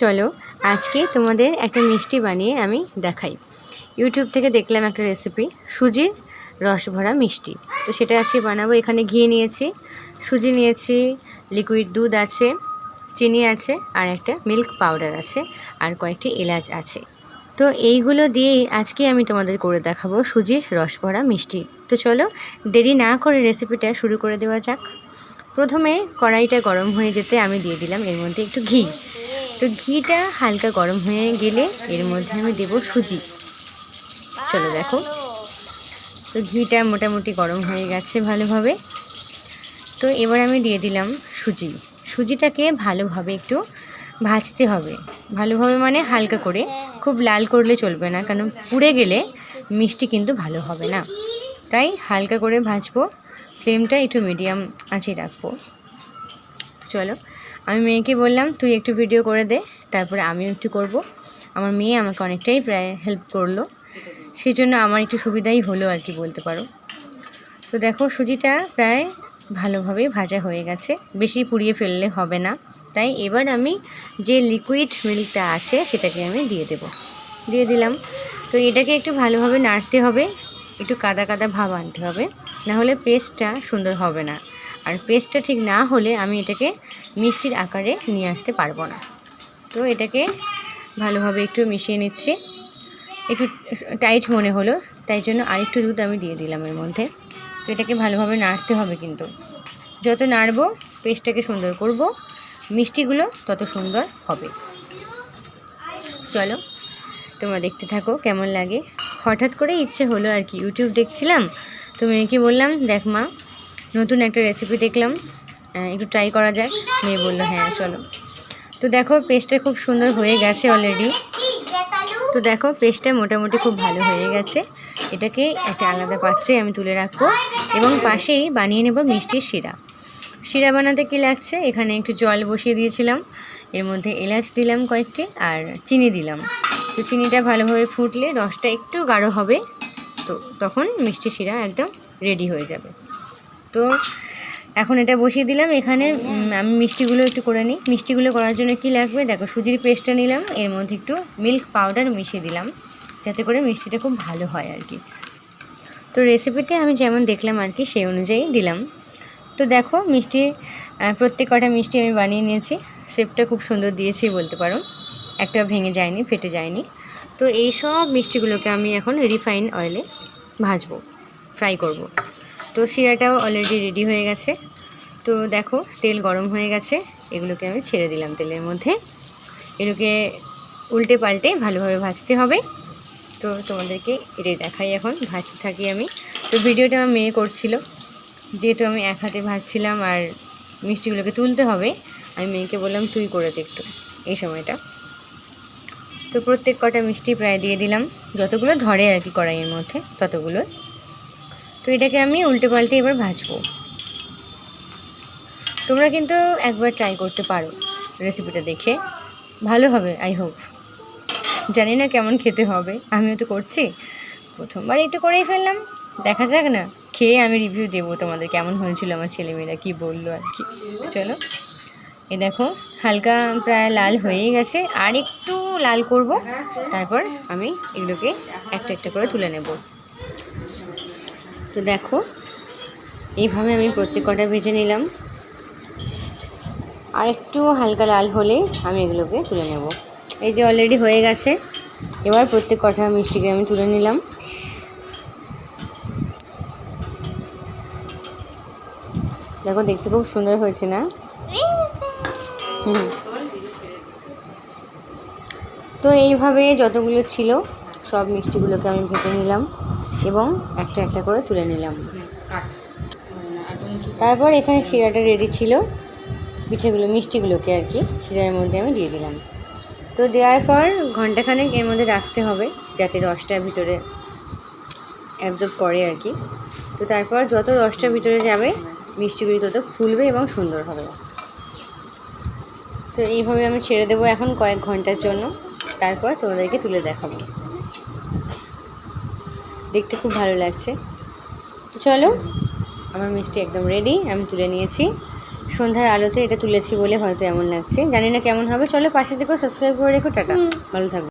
চলো আজকে তোমাদের একটা মিষ্টি বানিয়ে আমি দেখাই। ইউটিউব থেকে দেখলাম একটা রেসিপি সুজির রস ভরা মিষ্টি। তো সেটা আজকে বানাবো। এখানে ঘি নিয়েছি, সুজি নিয়েছি, লিকুইড দুধ আছে, চিনি আছে, আর একটা মিল্ক পাউডার আছে, আর কয়েকটি এলাচ আছে। তো এইগুলো দিয়েই আজকে আমি তোমাদের করে দেখাবো সুজির রস ভরা মিষ্টি। তো চলো দেরি না করে রেসিপিটা শুরু করে দেওয়া যাক। প্রথমে কড়াইটা গরম হয়ে যেতে আমি দিয়ে দিলাম এর মধ্যে একটু ঘি। তো ঘিটা হালকা গরম হয়ে গেলে এর মধ্যে আমি দেব সুজি। চলো দেখো, তো ঘিটা মোটামুটি গরম হয়ে গেছে ভালোভাবে। তো এবার আমি দিয়ে দিলাম সুজিটাকে ভালোভাবে একটু ভাজতে হবে। ভালোভাবে মানে হালকা করে, খুব লাল করলে চলবে না, কারণ পুড়ে গেলে মিষ্টি কিন্তু ভালো হবে না। তাই হালকা করে ভাজবো, ফ্লেমটা একটু মিডিয়াম আঁচে রাখবো। চলো, আমি মেয়েকে বললাম তুই একটু ভিডিও করে দে, তারপরে আমিও একটু করব। আমার মেয়ে আমাকে অনেকটাই প্রায় হেল্প করলো, সেই জন্য আমার একটু সুবিধাই হলো আর কি বলতে পারো। তো দেখো সুজিটা প্রায় ভালোভাবে ভাজা হয়ে গেছে, বেশি পুড়িয়ে ফেললে হবে না। তাই এবার আমি যে লিকুইড মিল্কটা আছে সেটাকে আমি দিয়ে দিলাম। তো এটাকে একটু ভালোভাবে নাড়তে হবে, একটু কাদা কাদা ভাব আনতে হবে, নাহলে পেস্টটা সুন্দর হবে না। আর পেস্টটা ঠিক না হলে আমি এটাকে মিষ্টির আকারে নিয়ে আসতে পারবো না। তো এটাকে ভালোভাবে একটু মিশিয়ে নিচ্ছি। একটু টাইট মনে হলো, তাই জন্য আরেকটু দুধ আমি দিয়ে দিলাম এর মধ্যে। তো এটাকে ভালোভাবে নাড়তে হবে, কিন্তু যত নাড়বো পেস্টটাকে সুন্দর করব, মিষ্টিগুলো তত সুন্দর হবে। চলো তোমরা দেখতে থাকো কেমন লাগে। হঠাৎ করে ইচ্ছে হলো আর কি, ইউটিউব দেখছিলাম, তো মেয়েকে বললাম দেখ মা, নতুন একটা রেসিপি দেখলাম, একটু ট্রাই করা যায়। মেয়ে বললো হ্যাঁ চলো। তো দেখো পেস্টটা খুব সুন্দর হয়ে গেছে অলরেডি। তো দেখো পেস্টটা মোটামুটি খুব ভালো হয়ে গেছে। এটাকে একটা আলাদা পাত্রে আমি তুলে রাখবো, এবং পাশেই বানিয়ে নেব মিষ্টির শিরা বানাতে কী লাগছে, এখানে একটু জল বসিয়ে দিয়েছিলাম, এর মধ্যে এলাচ দিলাম কয়েকটি, আর চিনি দিলাম। তো চিনিটা ভালোভাবে ফুটলে রসটা একটু গাঢ় হবে, তো তখন মিষ্টি শিরা একদম রেডি হয়ে যাবে। তো এখন এটা বসিয়ে দিলাম। এখানে আমি মিষ্টিগুলো একটু করে নিই। মিষ্টিগুলো করার জন্য কি লাগবে দেখো, সুজির পেস্টটা নিলাম, এর মধ্যে একটু মিল্ক পাউডার মিশিয়ে দিলাম, যাতে করে মিষ্টিটা খুব ভালো হয় আর কি। তো রেসিপিতে আমি যেমন দেখলাম আর কি সেই অনুযায়ী দিলাম। তো দেখো মিষ্টি, প্রত্যেক কটা মিষ্টি আমি বানিয়ে নিয়েছি। শেপটা খুব সুন্দর দিয়েছি বলতে পারো, একটা ভেঙে যায়নি, ফেটে যায়নি। তো এই সব মিষ্টিগুলোকে আমি এখন রিফাইন অয়েলে ভাজবো, ফ্রাই করব। তো শিরাটাও অলরেডি রেডি হয়ে গেছে। তো দেখো তেল গরম হয়ে গেছে, এগুলোকে আমি ছেড়ে দিলাম তেলের মধ্যে। এগুলোকে উল্টে পাল্টে ভালোভাবে ভাজতে হবে। তো তোমাদেরকে এটাই দেখাই, এখন ভাজতে থাকি আমি। তো ভিডিওটা আমার মেয়ে করছিল, যেহেতু আমি এক হাতে ভাজছিলাম আর মিষ্টিগুলোকে তুলতে হবে, আমি মেয়েকে বললাম তুই করে দে একটু এই সময়টা। তো প্রত্যেক কটা মিষ্টি প্রায় দিয়ে দিলাম, যতগুলো ধরে আর কি কড়াইয়ের মধ্যে ততগুলো। তো এটাকে আমি উল্টে পাল্টে এবার ভাজবো। তোমরা কিন্তু একবার ট্রাই করতে পারো, রেসিপিটা দেখে ভালো হবে আই হোপ। জানি না কেমন খেতে হবে, আমিও তো করছি, প্রথমবার একটু করেই ফেললাম, দেখা যাক না, খেয়ে আমি রিভিউ দেবো তোমাদের কেমন হয়েছিল, আমার ছেলেমেয়েরা কী বললো আর কি। চলো এ দেখো হালকা প্রায় লাল হয়েই গেছে, আর একটু লাল করব, তারপর আমি এগুলোকে একটা একটা করে তুলে নেব। তো দেখো এইভাবে আমি প্রত্যেক কটা ভেজে নিলাম, আর একটু হালকা লাল হলে আমি এগুলোকে তুলে নেব। এই যে অলরেডি হয়ে গেছে, এবার প্রত্যেক কটা মিষ্টিকে আমি তুলে নিলাম। দেখো দেখতে খুব সুন্দর হয়েছে না? তো এইভাবে যতগুলো ছিল সব মিষ্টিগুলোকে আমি ভেজে নিলাম এবং একটা একটা করে তুলে নিলাম। তারপর এখানে শিরাটা রেডি ছিল, মিষ্টিগুলোকে আর কি শিরার মধ্যে আমি দিয়ে দিলাম। তো দেওয়ার পর ঘন্টাখানেক এর মধ্যে রাখতে হবে, যাতে রসটা ভিতরে অ্যাবজর্ব করে আর কি। তো তারপর যত রসটা ভিতরে যাবে মিষ্টিগুলি তত ফুলবে এবং সুন্দর হবে। তো এইভাবে আমি ছেড়ে দেবো এখন কয়েক ঘন্টার জন্য, তারপর তোমাদেরকে তুলে দেখাবো। দেখতে খুব ভালো লাগছে। তো চলো, আমার মিষ্টি একদম রেডি, আমি তুলে নিয়েছি। সন্ধ্যার আলোতে এটা তুলেছি বলে হয়তো এমন লাগছে, জানি না কেমন হবে। চলো পাশে থেকেও সাবস্ক্রাইব করে রেখো। টাটা, ভালো থাকো।